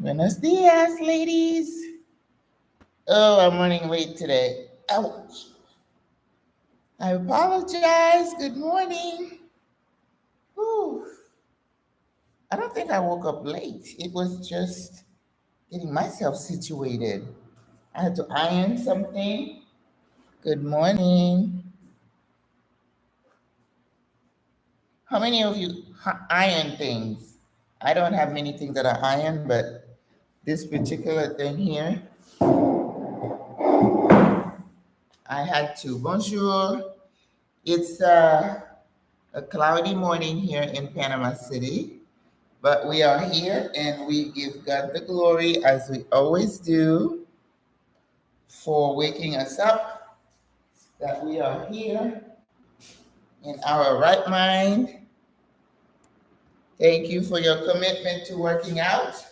Buenos dias, ladies. Oh, I'm running late today. Ouch. I apologize. Good morning. Whew. I don't think I woke up late. It was just getting myself situated. I had to iron something. Good morning. How many of you iron things? I don't have many things that I iron, but this particular thing here, I had to. Bonjour. It's a cloudy morning here in Panama City, but we are here and we give God the glory as we always do for waking us up, that we are here in our right mind. Thank you for your commitment to working out.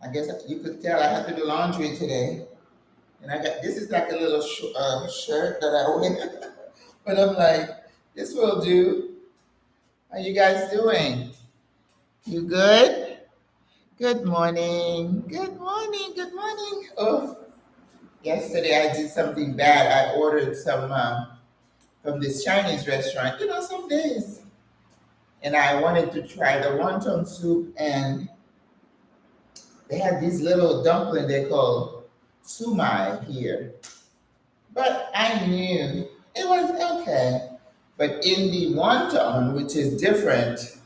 I guess you could tell I have to do laundry today. And I got this is like a little shirt that I wear, but I'm like, this will do. How you guys doing? You good? Good morning. Good morning. Good morning. Oh, yesterday I did something bad. I ordered some from this Chinese restaurant. Some days, and I wanted to try the wonton soup, and they had these little dumpling they call sumai here. But I knew it was okay. But in the wonton, which is different,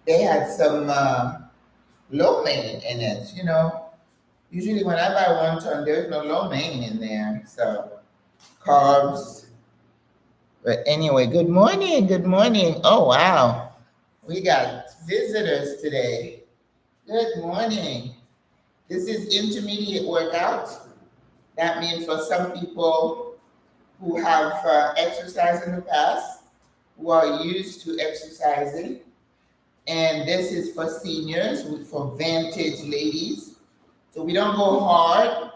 they had some lo mein in it. Usually when I buy wonton, there's no lo mein in there. So carbs. But anyway, good morning. Good morning. Oh, wow. We got visitors today. Good morning. This is intermediate workout. That means for some people who have exercised in the past, who are used to exercising. And this is for seniors, for vintage ladies. So we don't go hard,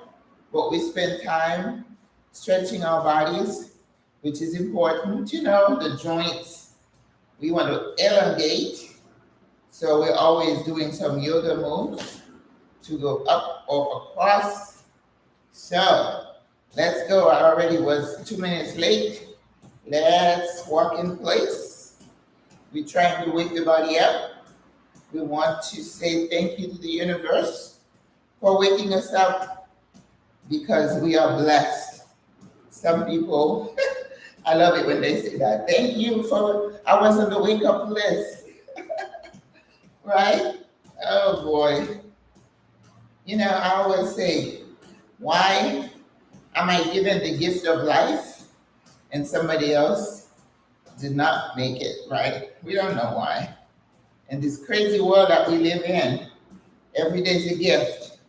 but we spend time stretching our bodies, which is important. The joints, we want to elongate. So we're always doing some yoga moves to go up or across. So let's go. I already was 2 minutes late. Let's walk in place. We're trying to wake the body up. We want to say thank you to the universe for waking us up because we are blessed. Some people, I love it when they say that. Thank you for, I was on the wake up list, right? Oh boy. I always say, why am I given the gift of life and somebody else did not make it, right? We don't know why. In this crazy world that we live in, every day is a gift.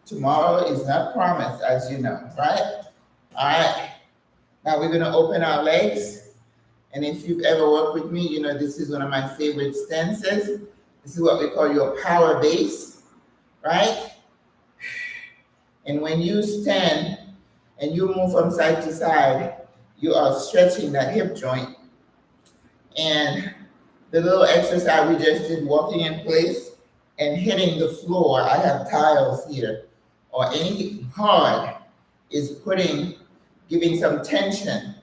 Tomorrow is not promised, as you know, right? All right. Now we're going to open our legs. And if you've ever worked with me, this is one of my favorite stances. This is what we call your power base, right? And when you stand and you move from side to side, you are stretching that hip joint. And the little exercise we just did, walking in place and hitting the floor, I have tiles here, or anything hard, is giving some tension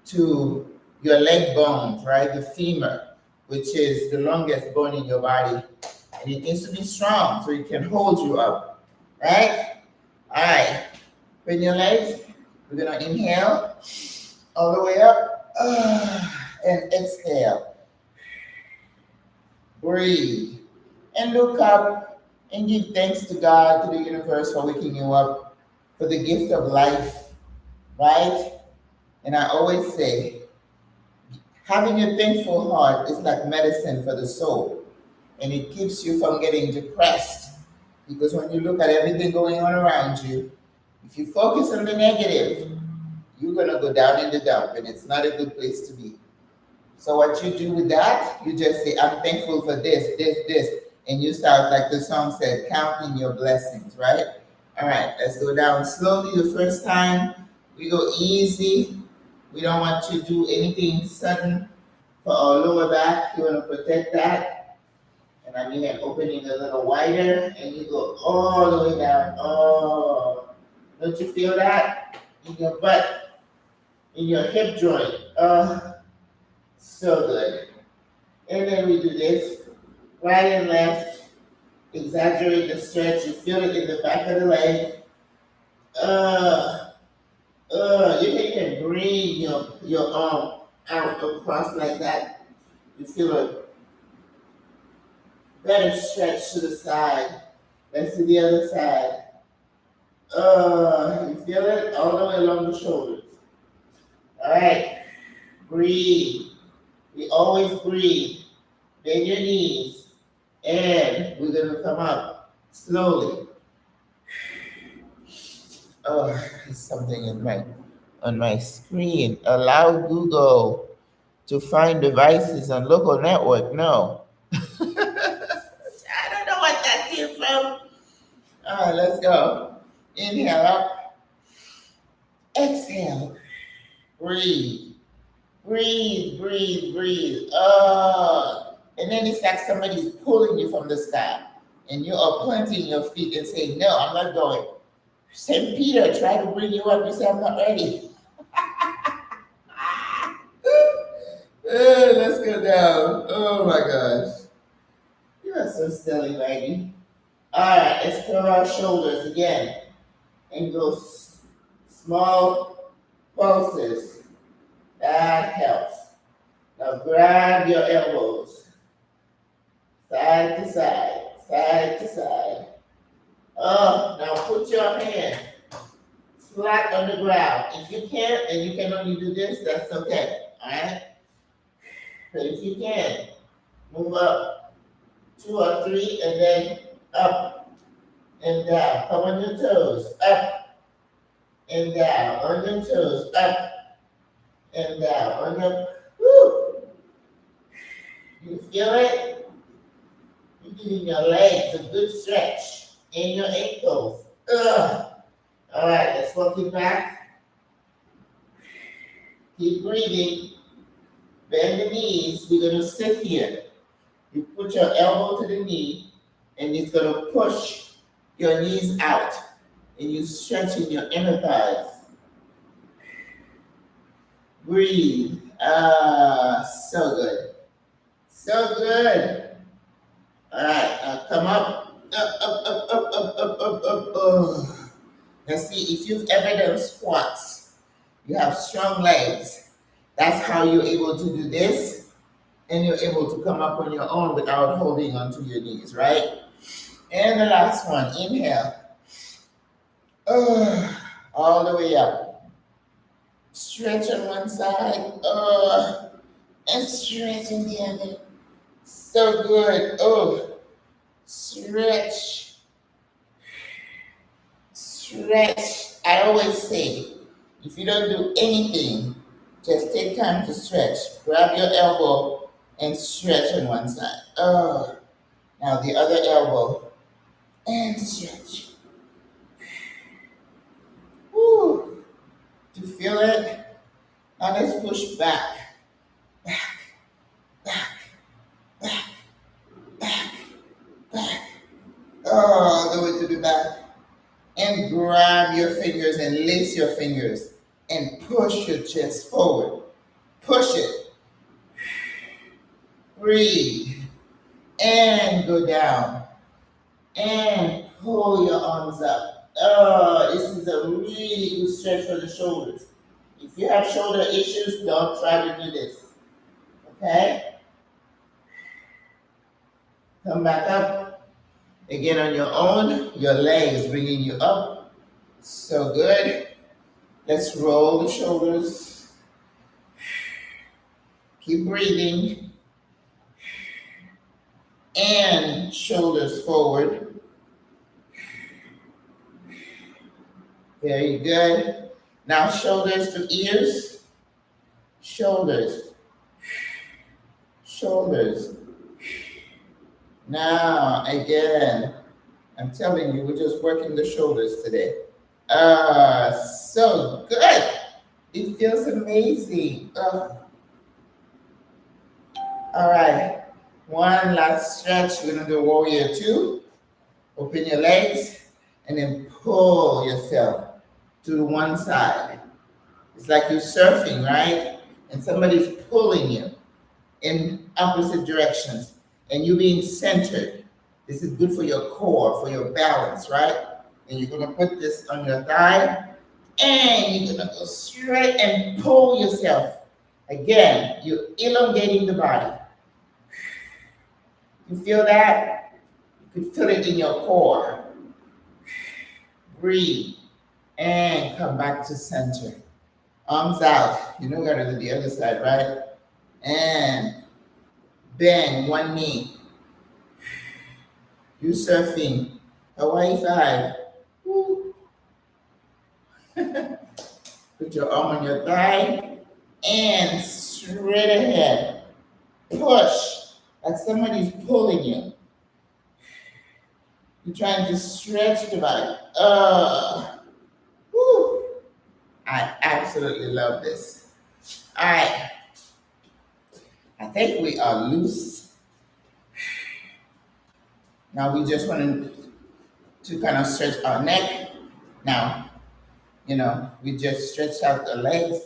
to your leg bones, right? The femur, which is the longest bone in your body. And it needs to be strong so it can hold you up, right? All right, bring your legs. We're gonna inhale all the way up and exhale. Breathe and look up and give thanks to God, to the universe for waking you up, for the gift of life, right? And I always say, having a thankful heart is like medicine for the soul, and it keeps you from getting depressed. Because when you look at everything going on around you, if you focus on the negative, you're going to go down in the dump, and it's not a good place to be. So what you do with that, you just say, I'm thankful for this, this, this. And you start, like the song said, counting your blessings, right? All right, let's go down slowly the first time. We go easy. We don't want to do anything sudden for our lower back. You want to protect that. And I mean, opening a little wider, and you go all the way down. Oh, don't you feel that in your butt, in your hip joint? Oh, so good. And then we do this, right and left. Exaggerate the stretch. You feel it in the back of the leg. Uh, you can even bring your arm out across like that. You feel a better stretch to the side. Let's do the other side. You feel it all the way along the shoulders. All right, breathe. We always breathe. Bend your knees, and we're gonna come up slowly. Oh, there's something in my on my screen. Allow Google to find devices on local network. No. I don't know what that came from. All right, let's go. Inhale up. Exhale. Breathe. Breathe, breathe, breathe. And then it's like somebody's pulling you from the sky. And you are planting your feet and saying, no, I'm not going. St. Peter tried to bring you up. You say, I'm not ready. Let's go down. Oh my gosh. You are so silly, lady. All right, let's curl our shoulders again. And go small pulses. That helps. Now grab your elbows. Side to side, side to side. Now put your hand flat on the ground. If you can't, and you can only do this, that's okay. All right? But if you can, move up 2 or 3, and then up and down. Come on your toes. Up and down. On your toes. Up and down. On your. Woo! You feel it? You're giving your legs a good stretch. And your ankles. Ugh. All right, let's walk it back. Keep breathing. Bend the knees. We're going to sit here. You put your elbow to the knee, and it's going to push your knees out. And you stretching your inner thighs. Breathe. So good. So good. All right, now come up. Up. Now see, if you've ever done squats, you have strong legs. That's how you're able to do this, and you're able to come up on your own without holding onto your knees, right? And the last one, inhale. All the way up. Stretch on one side, and stretch on the other. So good. Stretch. Stretch. I always say, if you don't do anything, just take time to stretch. Grab your elbow and stretch on one side. Now the other elbow and stretch. Woo. Do you feel it? Now let's push back. Back. All the way to the back. And grab your fingers and lace your fingers and push your chest forward. Push it. Breathe. And go down. And pull your arms up. This is a really good stretch for the shoulders. If you have shoulder issues, don't try to do this. Okay? Come back up. Again on your own. Your legs bringing you up. So good. Let's roll the shoulders. Keep breathing. And shoulders forward. Very good. Now shoulders to ears. Shoulders. Shoulders. Now again. I'm telling you, we're just working the shoulders today. So good. It feels amazing. All right. One last stretch. We're gonna do warrior two. Open your legs and then pull yourself to the one side. It's like you're surfing, right? And somebody's pulling you in opposite directions and you being centered. This is good for your core, for your balance, right? And you're gonna put this on your thigh and you're gonna go straight and pull yourself. Again, you're elongating the body. You feel that? You can feel it in your core. Breathe and come back to center. Arms out. You know we gotta do the other side, right? And bend one knee. You surfing. Hawaii 5. Woo. Put your arm on your thigh and straight ahead. Push like somebody's pulling you. You're trying to stretch the body. Woo. I absolutely love this. All right. I think we are loose. Now we just want to kind of stretch our neck. Now, we just stretched out the legs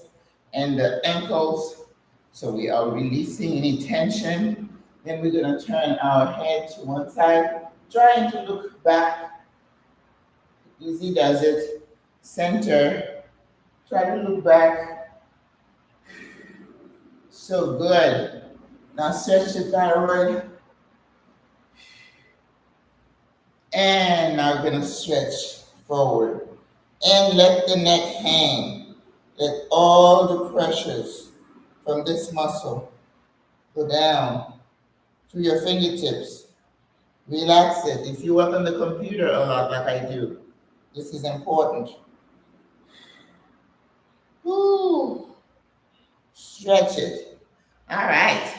and the ankles. So we are releasing any tension. Then we're going to turn our head to one side, trying to look back. Easy does it. Center. Try to look back. So good. Now stretch the thyroid. And now we're going to stretch forward. And let the neck hang. Let all the pressures from this muscle go down to your fingertips. Relax it. If you work on the computer a lot like I do, this is important. Woo. Stretch it. All right.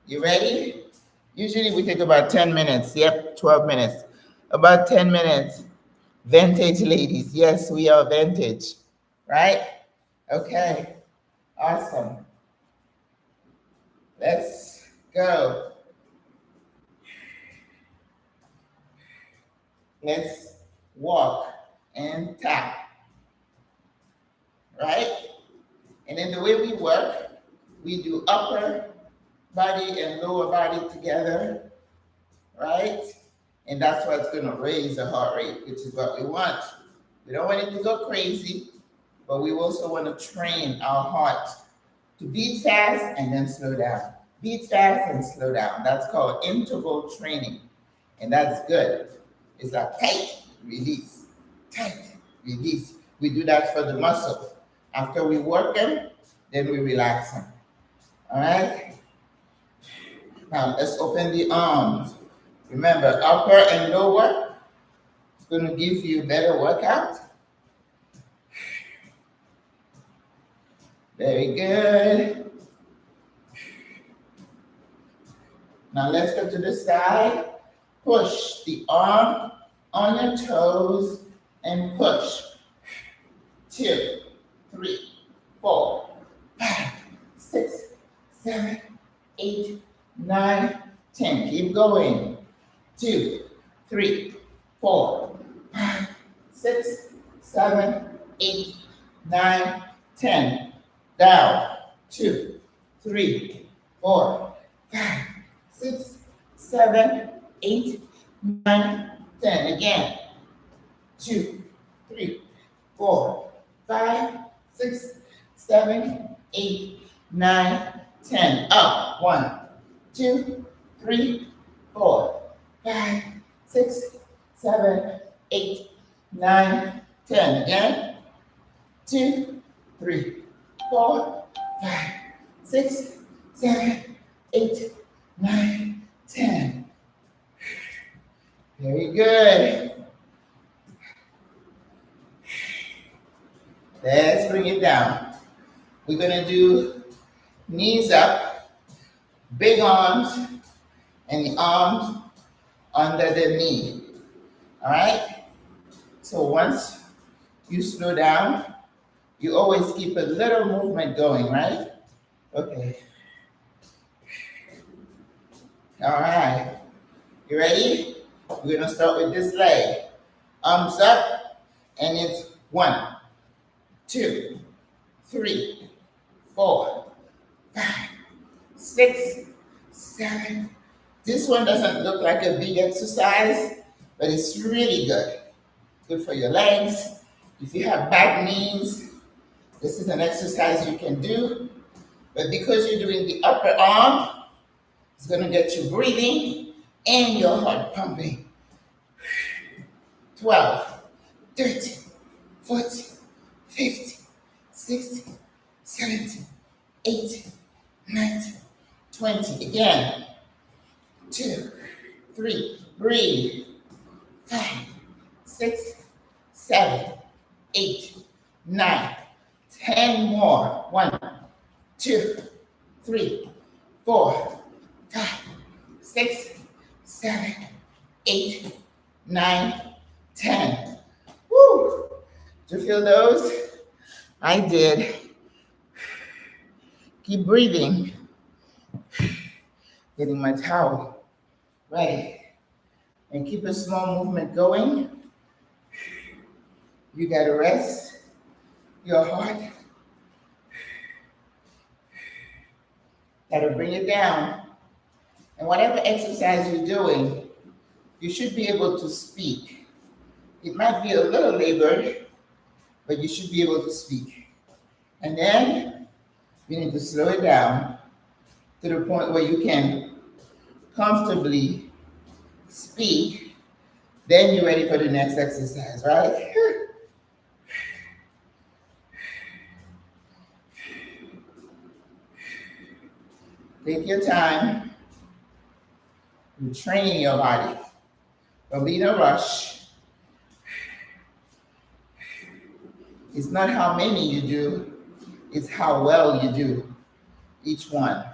You ready? Usually we take about 10 minutes. Yep, 12 minutes. About 10 minutes. Vintage ladies. Yes, we are vintage. Right? Okay. Awesome. Let's go. Let's walk and tap. Right? And then the way we work, we do upper body and lower body together. Right? And that's what's going to raise the heart rate, which is what we want. We don't want it to go crazy, but we also want to train our heart to beat fast and then slow down. Beat fast and slow down. That's called interval training. And that's good. It's like tight, release, tight, release. We do that for the muscle. After we work them, then we relax them. All right? Now let's open the arms. Remember, upper and lower is going to give you a better workout. Very good. Now let's go to the side. Push the arm on your toes and push. 2, 3, 4, 5, 6, 7, 8, 9, 10. Keep going. 2, 3, 4, 5, 6, 7, 8, 9, 10. Down. 2, 3, 4, 5, 6, 7, 8, 9, 10. Again. 2, 3, 4, 5, 6, 7, 8, 9, 10. Up. 1, 2, 3, 4, 5, 6, 7, 8, 9, 10. Again. 2, 3, 4, 5, 6, 7, 8, 9, 10. Very good. Let's bring it down. We're going to do knees up, big arms, and the arms under the knee. All right? So once you slow down, you always keep a little movement going, right? Okay. All right. You ready? We're going to start with this leg. Arms up, and it's 1, 2, 3, 4, 5, 6, 7. This one doesn't look like a big exercise, but it's really good. Good for your legs. If you have back knees, this is an exercise you can do. But because you're doing the upper arm, it's going to get you breathing and your heart pumping. 12, 13, 14, 15, 16, 17, 18, 19, 20. Again. 2, 3, breathe. 5, 6, 7, 8, 9, 10 more. 1, 2, 3, 4, 5, 6, 7, 8, 9, 10. Woo! Did you feel those? I did. Keep breathing. Getting my towel ready. And keep a small movement going. You gotta rest your heart. Gotta bring it down. And whatever exercise you're doing, you should be able to speak. It might be a little labored, but you should be able to speak. And then you need to slow it down to the point where you can comfortably speak. Then you're ready for the next exercise, right? Take your time. You're training your body. Don't be in a rush. It's not how many you do, it's how well you do each one,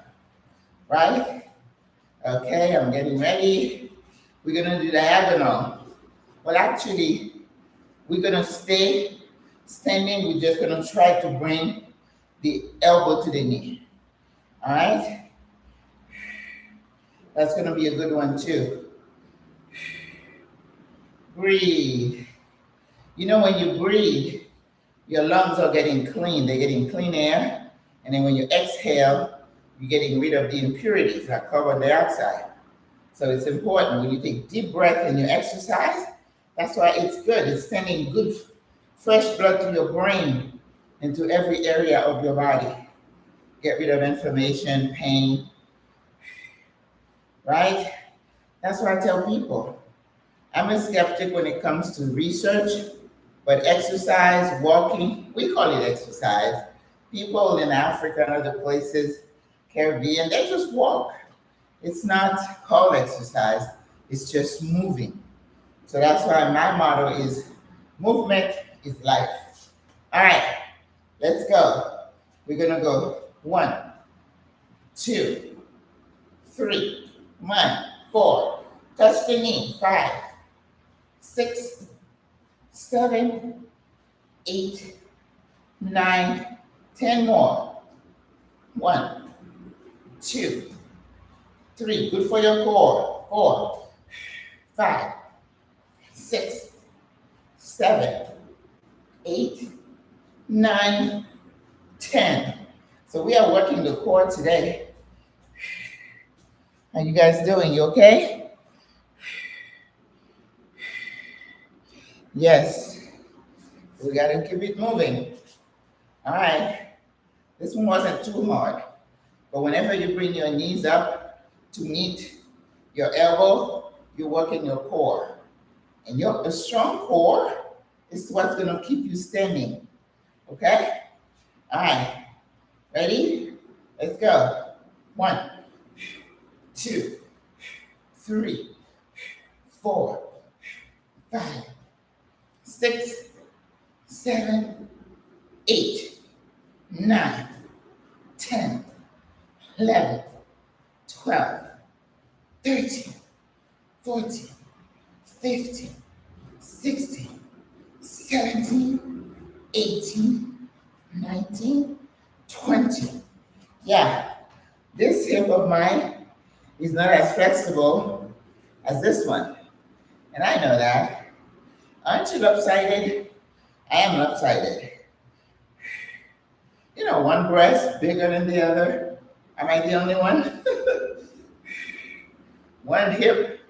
right? Okay, I'm getting ready. We're gonna do diagonal. Well, actually, we're gonna stay standing. We're just gonna try to bring the elbow to the knee, all right? That's gonna be a good one too. Breathe. You know, when you breathe, your lungs are getting clean. They're getting clean air. And then when you exhale, you're getting rid of the impurities like carbon dioxide. So it's important when you take deep breath and you exercise. That's why it's good. It's sending good, fresh blood to your brain and to every area of your body. Get rid of inflammation, pain, right? That's why I tell people, I'm a skeptic when it comes to research, but exercise, walking, we call it exercise. People in Africa and other places, Caribbean, they just walk. It's not called exercise, it's just moving. So that's why my motto is movement is life. All right, let's go. We're gonna go 1, 2, 3, 1, 4. Touch the knee. 5, 6, 7, 8, 9, 10 more. 1, 2, 3. Good for your core. 4, 5, 6, 7, 8, 9, 10. So we are working the core today. How you guys doing? You okay? Yes. We got to keep it moving. All right. This one wasn't too hard. But whenever you bring your knees up to meet your elbow, you're working your core. And a strong core is what's going to keep you standing. Okay? All right. Ready? Let's go. 1, 2, 3, 4, 5, 6, 7, 8, 9, 10, 11, 12, 13, 14, 15, 16, 17, 18, 19, 20. Yeah, this hip of mine is not as flexible as this one. And I know that. Aren't you lopsided? I am lopsided. You know, one breast bigger than the other. Am I the only one? One hip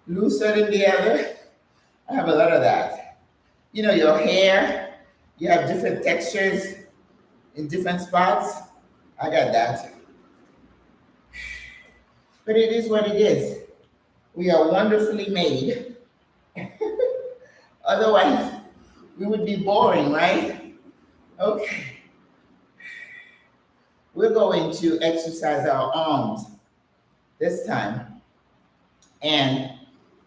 looser than the other. I have a lot of that. You know, your hair, you have different textures in different spots. I got that. But it is what it is. We are wonderfully made. Otherwise, we would be boring, right? Okay. We're going to exercise our arms this time. And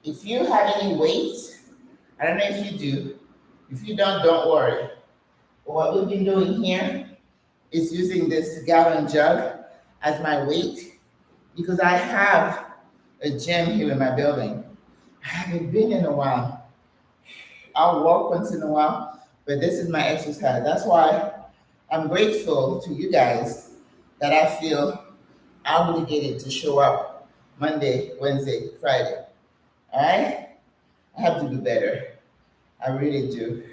if you have any weights, I don't know if you do. If you don't worry. But what we've been doing here is using this gallon jug as my weight because I have a gym here in my building. I haven't been in a while. I'll walk once in a while, but this is my exercise. That's why I'm grateful to you guys that I feel obligated to show up Monday, Wednesday, Friday. All right? I have to do better. I really do.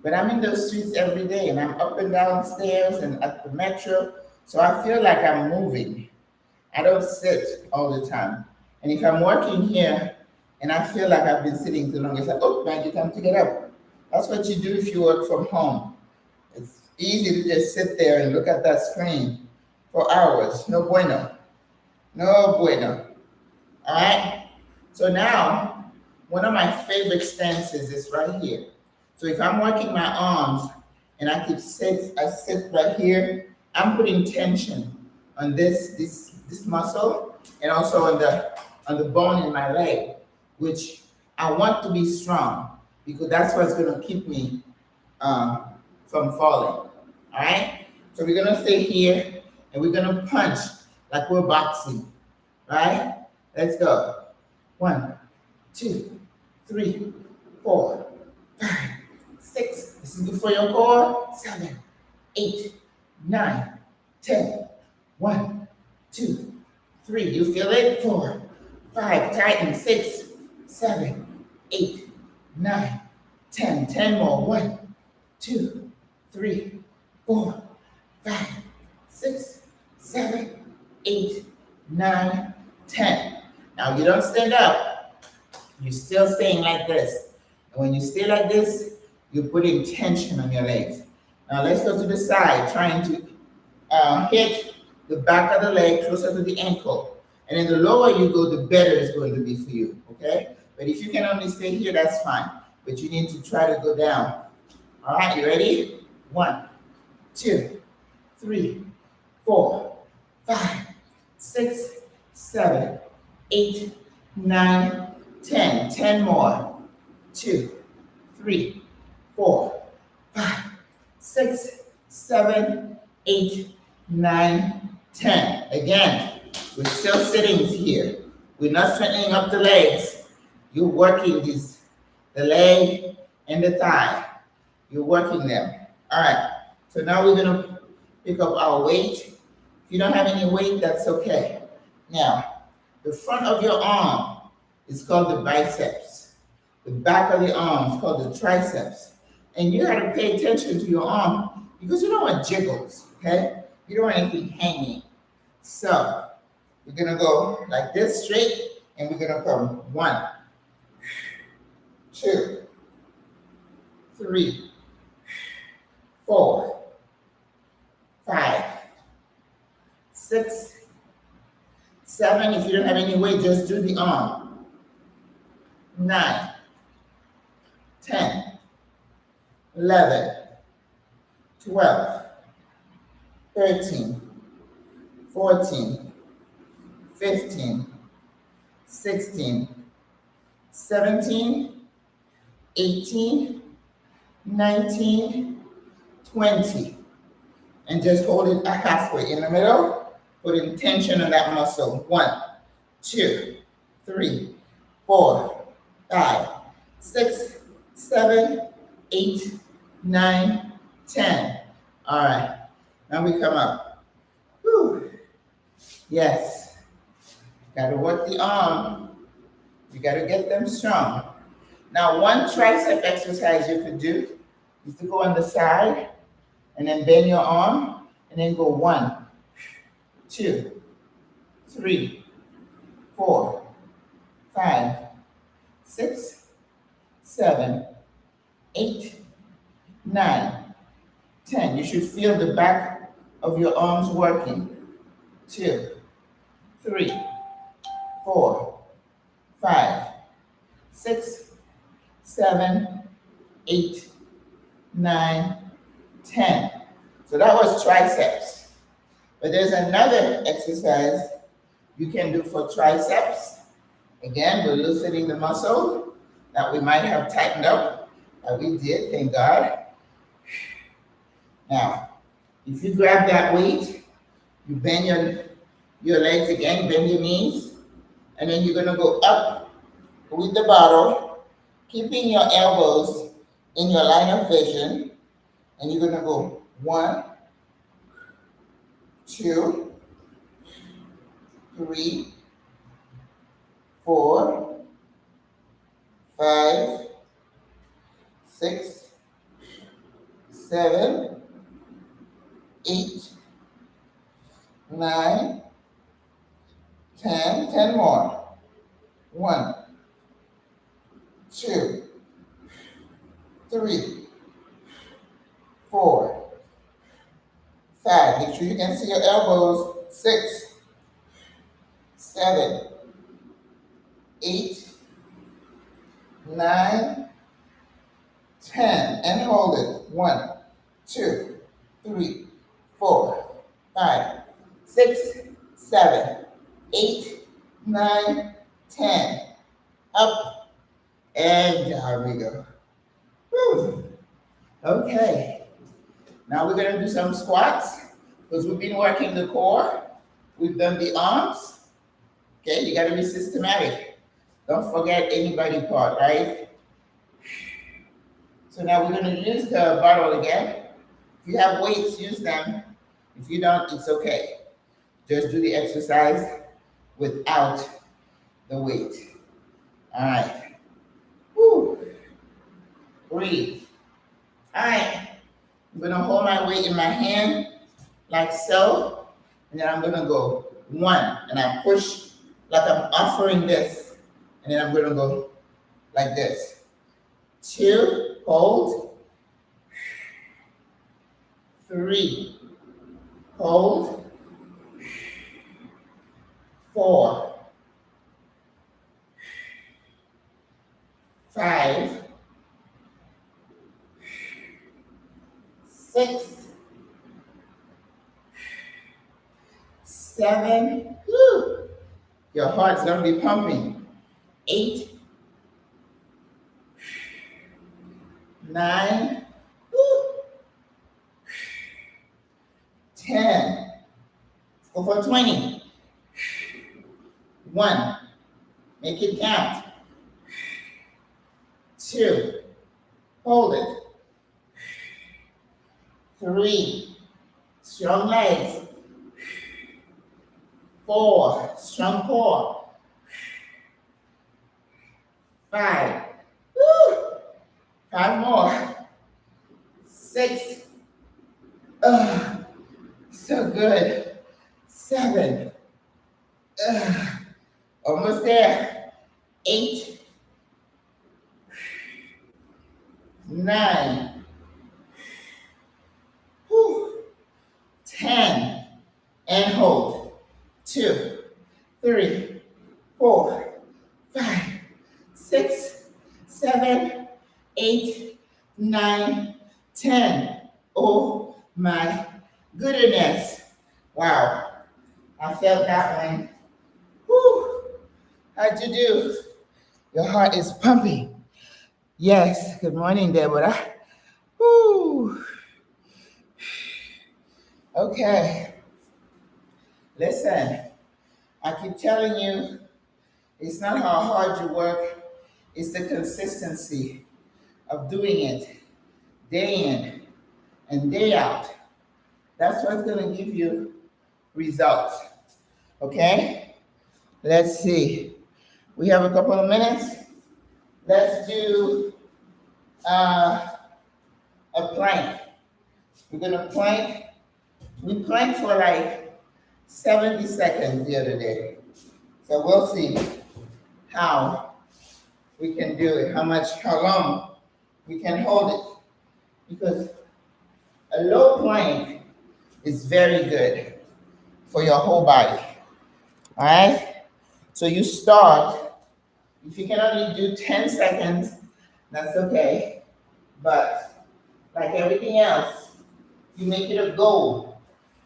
But I'm in those streets every day and I'm up and down stairs and at the metro. So I feel like I'm moving. I don't sit all the time. And if I'm working here and I feel like I've been sitting too long, it's like, oh, Maggie, time to get up. That's what you do if you work from home. It's easy to just sit there and look at that screen for hours. No bueno. No bueno. All right? So now, one of my favorite stances is right here. So if I'm working my arms and I sit right here, I'm putting tension on this muscle and also on the bone in my leg, which I want to be strong because that's what's going to keep me from falling. All right? So we're going to stay here and we're going to punch like we're boxing. Right? Let's go. 1, 2, 3, 4, 5, 6. This is good for your core. 7, 8, 9, 10. 1, 2, 3. You feel it? 4, 5. Tighten. 6, 7, 8, 9, 10. 10 more. 1, 2, 3, 4, 5, 6, 7, 8, 9, 10. Now you don't stand up. You're still staying like this. And when you stay like this, you're putting tension on your legs. Now let's go to the side, trying to hit the back of the leg closer to the ankle. And then the lower you go, the better it's going to be for you, okay? But if you can only stay here, that's fine. But you need to try to go down. All right, you ready? 1, 2, 3, 4, 5, 6, 7, 8, 9, 10. 10 more. 2, 3, 4, 5, 6, 7, 8, 9, 10. Again, we're still sitting here. We're not strengthening up the legs. You're working the leg and the thigh. You're working them. All right. So now we're going to pick up our weight. If you don't have any weight, that's okay. Now, the front of your arm is called the biceps. The back of the arm is called the triceps. And you got to pay attention to your arm because you don't want jiggles, okay? You don't want anything hanging. So, we're going to go like this straight, and we're going to come 1, 2, 3, 4, 5, 6, 7. If you don't have any weight, just do the arm. 9, 10, 11, 12, 13, 14, 15, 16, 17, 18, 19, 20. And just hold it halfway in the middle, putting tension on that muscle. 1, 2, 3, 4, 5, 6, 7, 8, 9, 10. All right, now we come up. Whew. Yes. Got to work the arm. You got to get them strong. Now, one tricep exercise you could do is to go on the side and then bend your arm and then go 1, 2, 3, 4, 5, 6, 7, 8, 9, 10. You should feel the back of your arms working. 2, 3, 4, 5, 6, 7, 8, 9, 10. So that was triceps. But there's another exercise you can do for triceps. Again, we're loosening the muscle that we might have tightened up, that we did, thank God. Now, if you grab that weight, you bend your legs again, bend your knees, and then you're gonna go up with the bottle, keeping your elbows in your line of vision, and you're gonna go 1, 2, 3, 4, 5, 6, 7, 8, 9, 10, 10 more. 1, 2, 3, 4, 5. Make sure you can see your elbows. 6, 7, 8, 9, 10. And hold it. 1, 2, 3, 4, 5, 6, 7, 8, 9, 10. Up and down we go. Whew. Okay. Now we're going to do some squats because we've been working the core. We've done the arms. Okay, you got to be systematic. Don't forget any body part, right? So now we're going to use the bottle again. If you have weights, use them. If you don't, it's okay. Just do the exercise without the weight. All right. Woo. Breathe. All right. I'm going to hold my weight in my hand like so. And then I'm going to go 1. And I push like I'm offering this. And then I'm going to go like this. 2. Hold. 3. Hold. 4. 5. 6. 7. Woo. Your heart's going to be pumping. 8. 9. Woo. 10. Let's go for 20. 1. Make it count. 2. Hold it. 3. Strong legs. 4. Strong core. 5. Woo. 5 more. 6. So good. 7. Almost there. 8. 9. Whew. 10. And hold. 2, 3, 4, 5, 6, 7, 8, 9, 10. Oh my goodness. Wow. I felt that one. Whew. How'd you do? Your heart is pumping. Yes. Good morning, Deborah. Whew. Okay. Listen, I keep telling you, it's not how hard you work, it's the consistency of doing it day in and day out. That's what's going to give you results. Okay? Let's see. We have a couple of minutes. Let's do uh, a plank. We're gonna plank. We planked for like 70 seconds the other day. So we'll see how we can do it, how long we can hold it. Because a low plank is very good for your whole body. All right? So you start, if you can only do 10 seconds, that's okay. But like everything else, you make it a goal.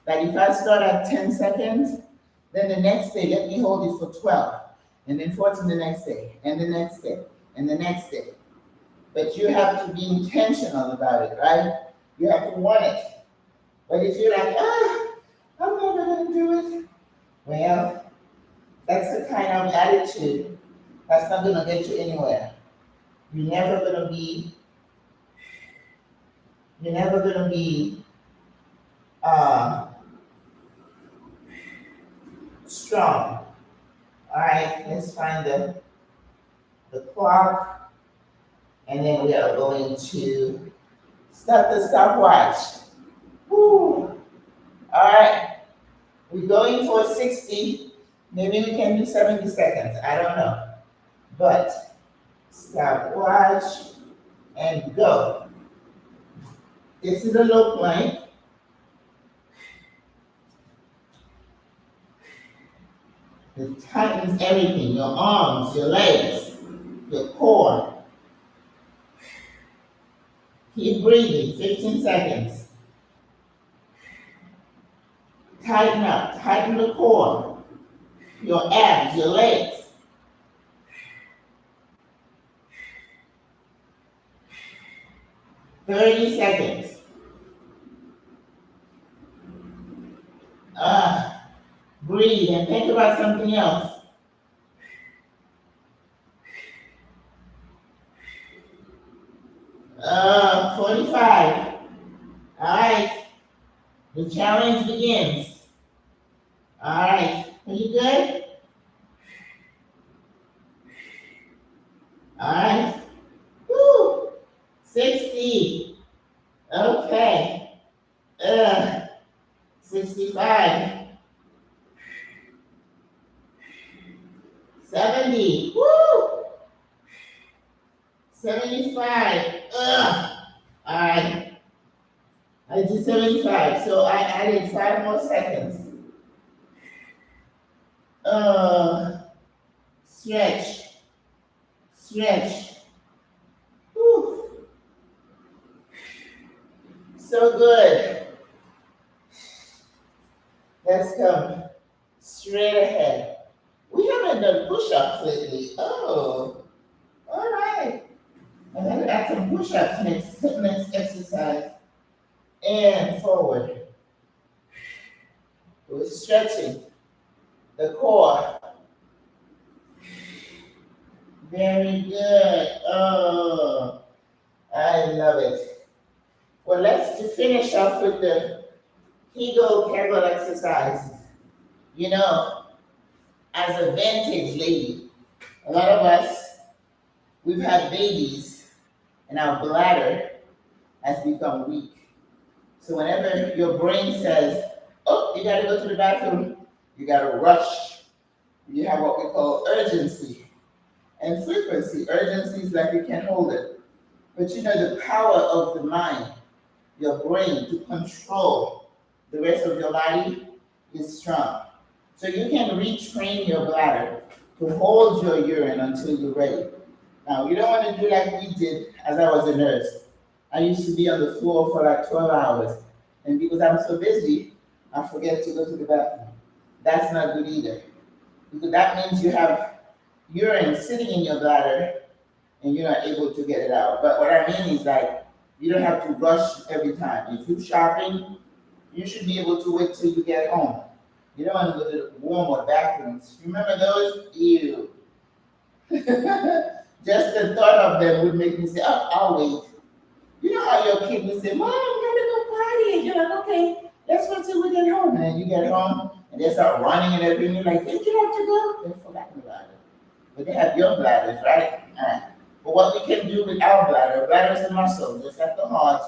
Like if I start at 10 seconds, then the next day, let me hold it for 12. And then 14 the next day, and the next day, and the next day. But you have to be intentional about it, right? You have to want it. But if you're like, I'm never going to do it, well, that's the kind of attitude that's not going to get you anywhere. You're never going to be, you're never going to be strong. All right, let's find the clock, and then we are going to start the stopwatch. Woo. All right, we're going for 60. Maybe we can do 70 seconds. I don't know. But stopwatch and go. This is a low plank. It tightens everything, your arms, your legs, your core. Keep breathing, 15 seconds. Tighten up, tighten the core, your abs, your legs. "30 seconds. Breathe and think about something else. 45. All right. The challenge begins. All right. Are you good? All right. Woo. 60. Okay. 65. 70. Woo. 75. All right. I did 75, so I added 5 more seconds. Stretch. Stretch. Whew. So good. Let's come straight ahead. We haven't done push-ups lately. Oh, all right. I'm going to add some push-ups next exercise. And forward. We're stretching the core. Very good. Oh, I love it. Well, let's finish off with the Kegel exercises. You know, as a vintage lady, a lot of us, we've had babies and our bladder has become weak. So whenever your brain says, oh, you gotta go to the bathroom, you gotta rush. You have what we call urgency and frequency. Urgency is like you can't hold it. But you know the power of the mind, your brain, to control the rest of your body is strong. So you can retrain your bladder to hold your urine until you're ready. Now, you don't want to do like we did as I was a nurse. I used to be on the floor for like 12 hours. And because I'm so busy, I forget to go to the bathroom. That's not good either. Because that means you have urine sitting in your bladder and you're not able to get it out. But what I mean is like, you don't have to rush every time. If you're shopping, you should be able to wait till you get home. You don't want to go to the warm bathrooms. Remember those? Ew. Just the thought of them would make me say, oh, I'll wait. You know how your kid would say, Mom, I'm gonna go party. And you're like, okay, let's wait till we get home. And you get home and they start running and everything. You're like, did you have to go? They've forgotten about it. But they have your bladders, right? But what we can do with our bladder is a muscle, just like the heart,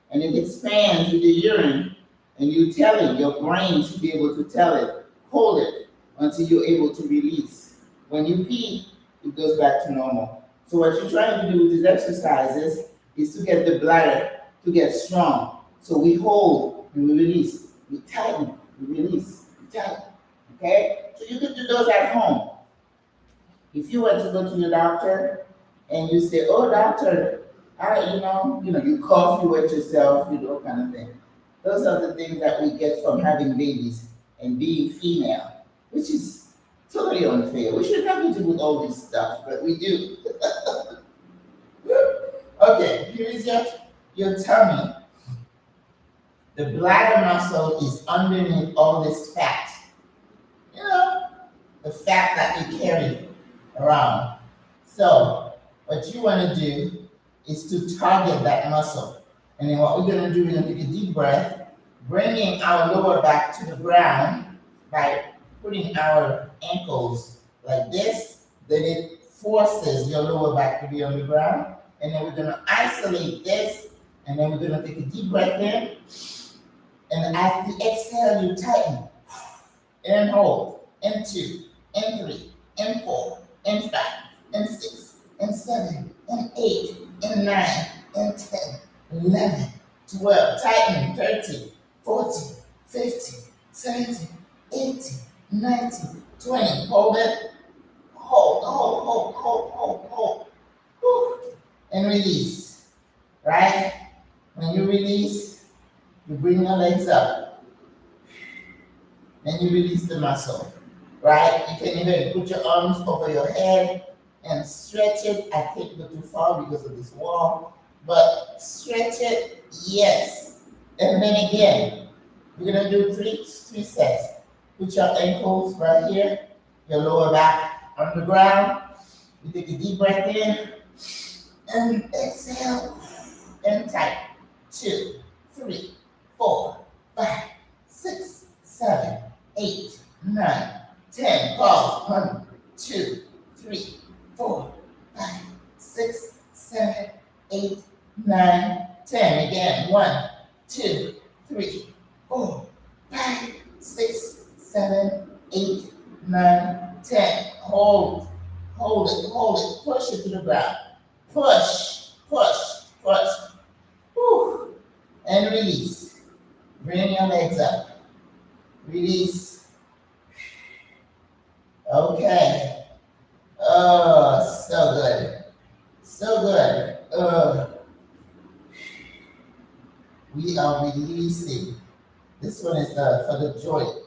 and it expands with the urine, and you tell it, your brain should be able to tell it, hold it until you're able to release. When you pee, it goes back to normal. So what you're trying to do with these exercises is to get the bladder to get strong. So we hold and we release, we tighten, we release, we tighten. Okay? So you can do those at home. If you were to go to the doctor and you say, "Oh, doctor, you cough, you wet yourself, you know, kind of thing." Those are the things that we get from having babies and being female, which is totally unfair. We should not do with all this stuff, but we do. Okay, here is your tummy. The bladder muscle is underneath all this fat. You know, the fat that we carry around. So what you want to do is to target that muscle. And then what we're going to do, we're going to take a deep breath, bringing our lower back to the ground by putting our ankles like this. Then it forces your lower back to be on the ground. And then we're going to isolate this. And then we're going to take a deep breath in. And at the exhale, you tighten. And hold. And 2, and 3, and 4, and 5, and 6, and 7, and 8, and 9, and 10, 11, 12, tighten, 13, 14, 15, 17, 18, 19, 20, hold it, hold, and release, right? When you release, you bring your legs up, then you release the muscle. Right? You can even put your arms over your head and stretch it. I can't go too far because of this wall, but stretch it, yes. And then again, we're gonna do three sets. Put your ankles right here, your lower back on the ground. You take a deep breath in and exhale and tight. 2, 3, 4, 5, 6, 7, 8, 9, 10, pause. 1, 2, 3, 4, 5, 6, 7, 8, 9, 10. Again. 1, 2, 3, 4, 5, 6, 7, 8, 9, 10. Hold it. Push it to the ground. Push. Whew. And release. Bring your legs up. Release. Okay. Oh, so good. So good. We are releasing. This one is for the joint.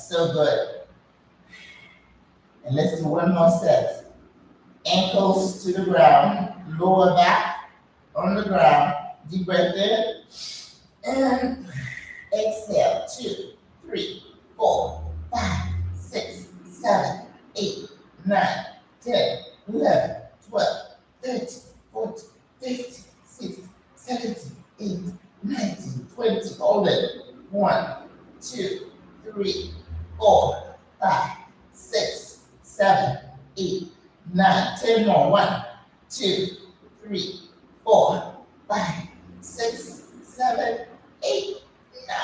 So good. And let's do one more set. Ankles to the ground, lower back on the ground. Deep breath in. And exhale. 2, 3, 4, 5, 6, 7, 8, 9, 10, 11, 12, 13, 14, 15, 16, 17, 18, 19, 20. Hold it. 1, 2, 3, 4, 5, 6, 7, 8, 9, 10 more. 1, 2, 3, 4, 5, 6, 7, 8, 9,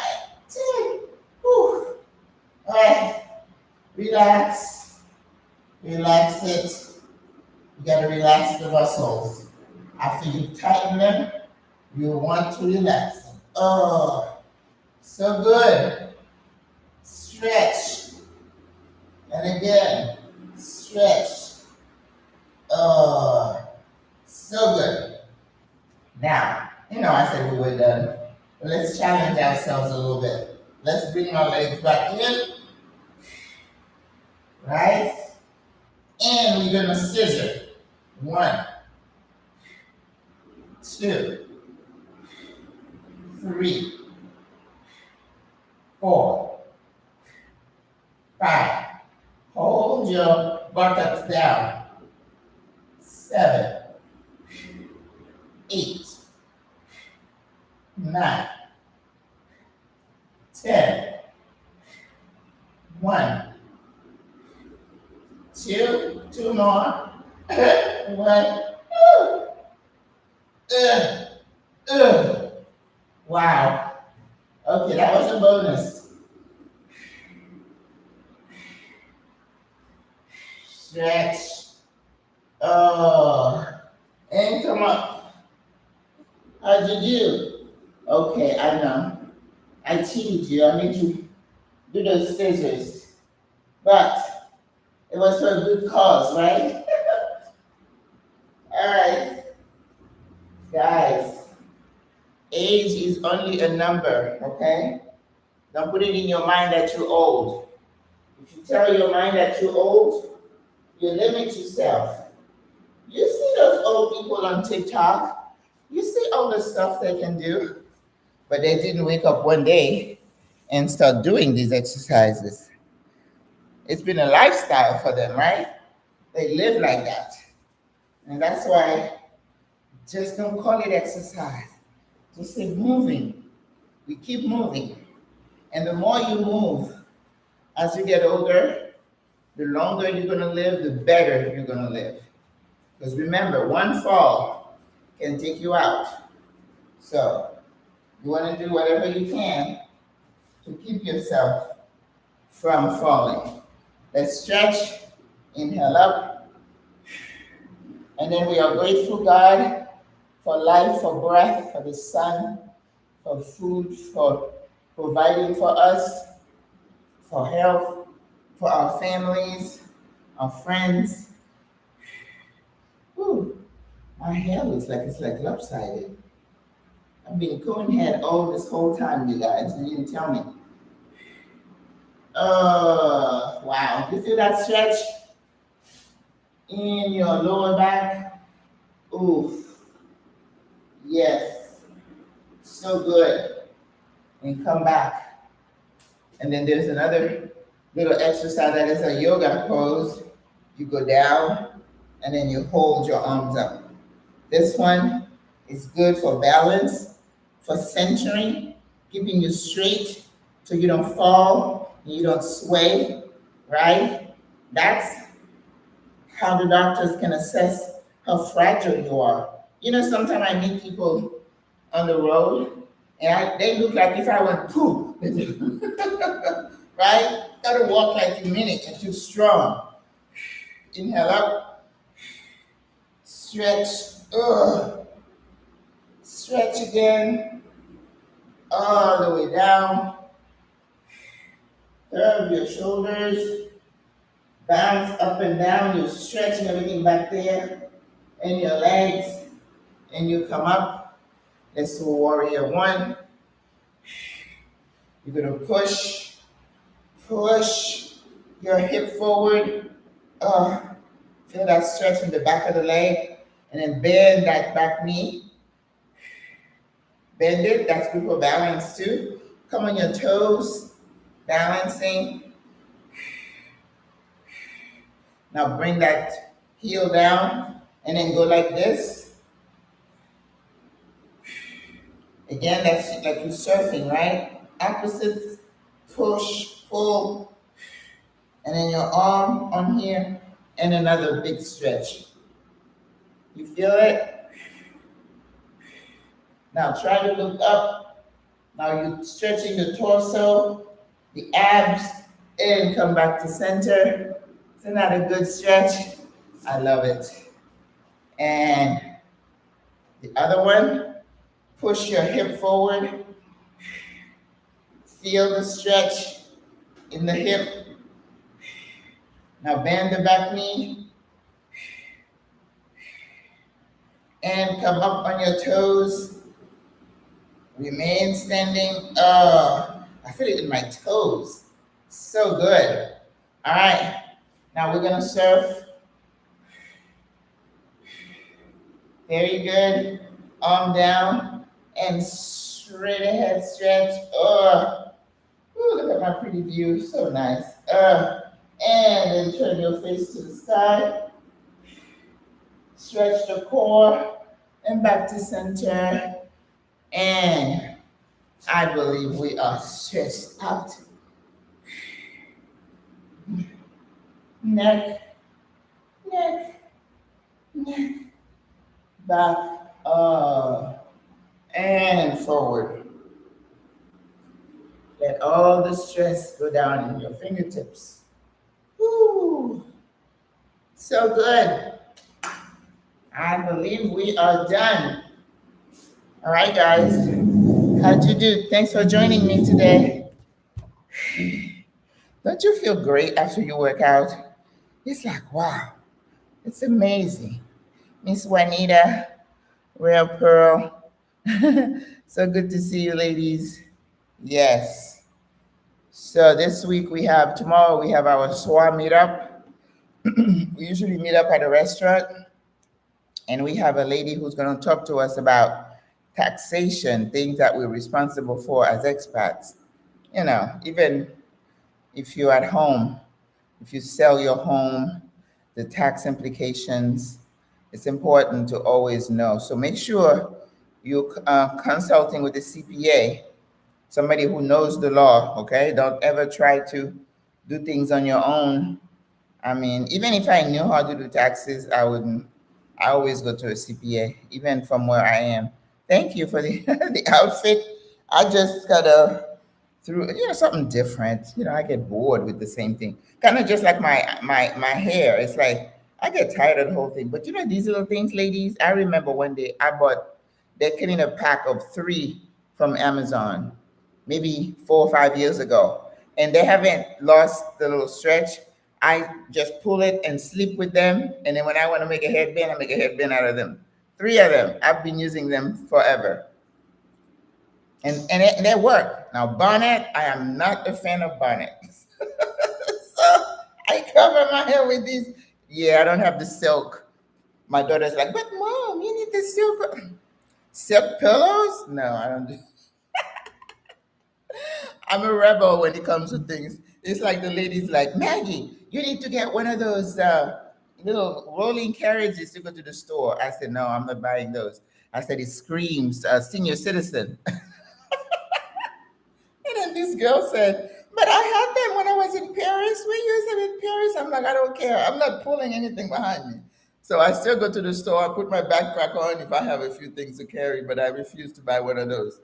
10. Whew. All right. Relax. Relax it. You got to relax the muscles. After you tighten them, you want to relax them. Oh, so good. Stretch. And again, stretch. Oh, so good. Now, I said we were done, but let's challenge ourselves a little bit. Let's bring our legs back in, right? And we're gonna scissor. 1, 2, 3, 4, 5. Hold your buttocks down. 7, 8, 9, 10, One, two more. One. Uh, uh. Wow. Okay, that was a bonus. Stretch. Oh. And come up. How'd you do? Okay, I know. I cheated you. I made you do those scissors. But it was for a good cause, right? All right, guys. Age is only a number, okay? Don't put it in your mind that you're old. If you tell your mind that you're old, you limit yourself. You see those old people on TikTok? You see all the stuff they can do, but they didn't wake up one day and start doing these exercises. It's been a lifestyle for them, right? They live like that. And that's why just don't call it exercise. Just say moving. We keep moving. And the more you move as you get older, the longer you're going to live, the better you're going to live. Because remember, one fall can take you out. So you want to do whatever you can to keep yourself from falling. Let's stretch, inhale up, and then we are grateful, God, for life, for breath, for the sun, for food, for providing for us, for health, for our families, our friends. Whew. My hair looks like it's like lopsided. I've been cone head all this whole time, you guys, and you didn't tell me. Wow. You feel that stretch in your lower back? Oof. Yes. So good. And come back. And then there's another little exercise that is a yoga pose. You go down and then you hold your arms up. This one is good for balance, for centering, keeping you straight so you don't fall and you don't sway, right? That's how the doctors can assess how fragile you are. You know, sometimes I meet people on the road and they look like if I went poof, right? Gotta walk like you mean it and too strong. Inhale up, stretch, stretch again, all the way down. Curve your shoulders, bounce up and down. You're stretching everything back there, and your legs, and you come up. Let's do warrior one. You're gonna push your hip forward. Feel that stretch in the back of the leg, and then bend that back knee. Bend it. That's good for balance too. Come on your toes, balancing. Now bring that heel down and then go like this. Again, that's like you're surfing, right? Opposites, push, pull, and then your arm on here, and another big stretch. You feel it? Now try to look up. Now you're stretching the torso, the abs, and come back to center. Isn't that a good stretch? I love it. And the other one, push your hip forward. Feel the stretch in the hip. Now bend the back knee. And come up on your toes. Remain standing. I feel it in my toes. So good. All right. Now we're going to surf. Very good. Arm down and straight ahead stretch. Look at my pretty view. So nice. And then turn your face to the side. Stretch the core and back to center. And I believe we are stretched out. neck, neck, neck, back, and forward. Let all the stress go down in your fingertips. Woo! So good. I believe we are done. All right, guys. How'd you do? Thanks for joining me today. Don't you feel great after you work out? It's like, wow, it's amazing. Miss Juanita, Real Pearl. So good to see you, ladies. Yes. So this week tomorrow we have our SWRA meetup. We usually meet up at a restaurant, and we have a lady who's going to talk to us about taxation, things that we're responsible for as expats. Even if you're at home, if you sell your home, the tax implications, it's important to always know. So make sure you're consulting with a CPA, somebody who knows the law, okay? Don't ever try to do things on your own. I mean, even if I knew how to do taxes, I wouldn't. I always go to a CPA, even from where I am. Thank you for the the outfit. I just got a through something different. I get bored with the same thing. Kind of just like my hair. It's like I get tired of the whole thing. But these little things, ladies. I remember one day they're getting a pack of 3 from Amazon, maybe 4 or 5 years ago, and they haven't lost the little stretch. I just pull it and sleep with them, and then when I want to make a headband, I make a headband out of them. 3 of them. I've been using them forever, and they work. Now bonnet, I am not a fan of bonnets, so I cover my hair with these. Yeah, I don't have the silk. My daughter's like, but mom, you need the silk pillows. No, I don't do. I'm a rebel when it comes to things. It's like the ladies like, Maggie, you need to get one of those little rolling carriages to go to the store. I said, no, I'm not buying those. I said, it screams senior citizen. And then this girl said, but I had them when I was in Paris. We used them in Paris. I'm like, I don't care. I'm not pulling anything behind me. So I still go to the store. I put my backpack on if I have a few things to carry, but I refuse to buy one of those.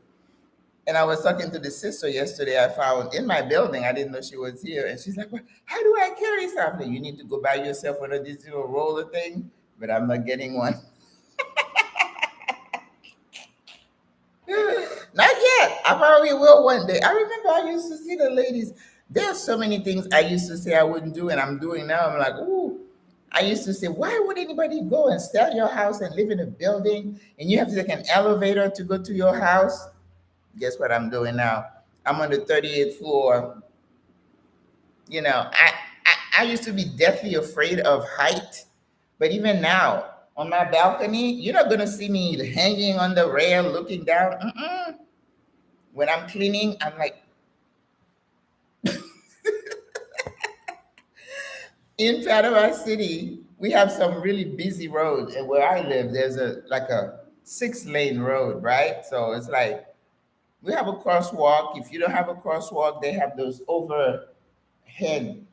And I was talking to the sister yesterday I found in my building. I didn't know she was here. And she's like, well, how do I carry something? You need to go buy yourself one of these little roller thing, but I'm not getting one. Not yet. I probably will one day. I remember I used to see the ladies. There's so many things I used to say I wouldn't do, and I'm doing now. I'm like, ooh. I used to say, why would anybody go and sell your house and live in a building, and you have to take an elevator to go to your house? Guess what I'm doing now? I'm on the 38th floor. I used to be deathly afraid of height, but even now on my balcony, you're not gonna see me hanging on the rail looking down. Mm-mm. When I'm cleaning, I'm like, in Panama City, we have some really busy roads, and where I live, there's a 6-lane road, right? So it's like we have a crosswalk. If you don't have a crosswalk, they have those overhead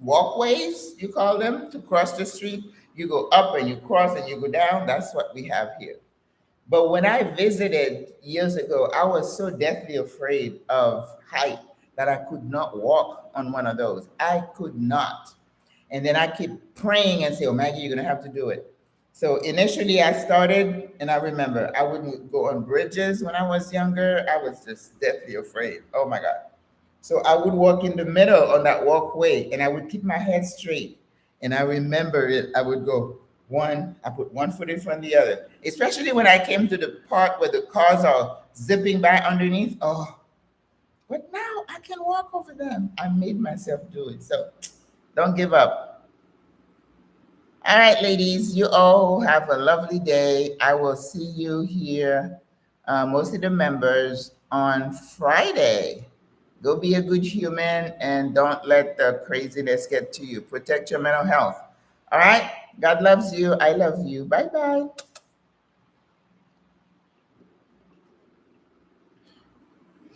walkways, you call them, to cross the street. You go up and you cross and you go down. That's what we have here. But when I visited years ago, I was so deathly afraid of height that I could not walk on one of those. I could not. And then I keep praying and say, oh, Maggie, you're going to have to do it. So initially I started, and I remember I wouldn't go on bridges when I was younger. I was just deathly afraid. Oh my God. So I would walk in the middle on that walkway, and I would keep my head straight. And I remember it. I would go I put one foot in front of the other, especially when I came to the part where the cars are zipping by underneath. Oh, but now I can walk over them. I made myself do it. So don't give up. All right, ladies, you all have a lovely day. I will see you here, most of the members, on Friday. Go be a good human and don't let the craziness get to you. Protect your mental health. All right? God loves you. I love you. Bye bye.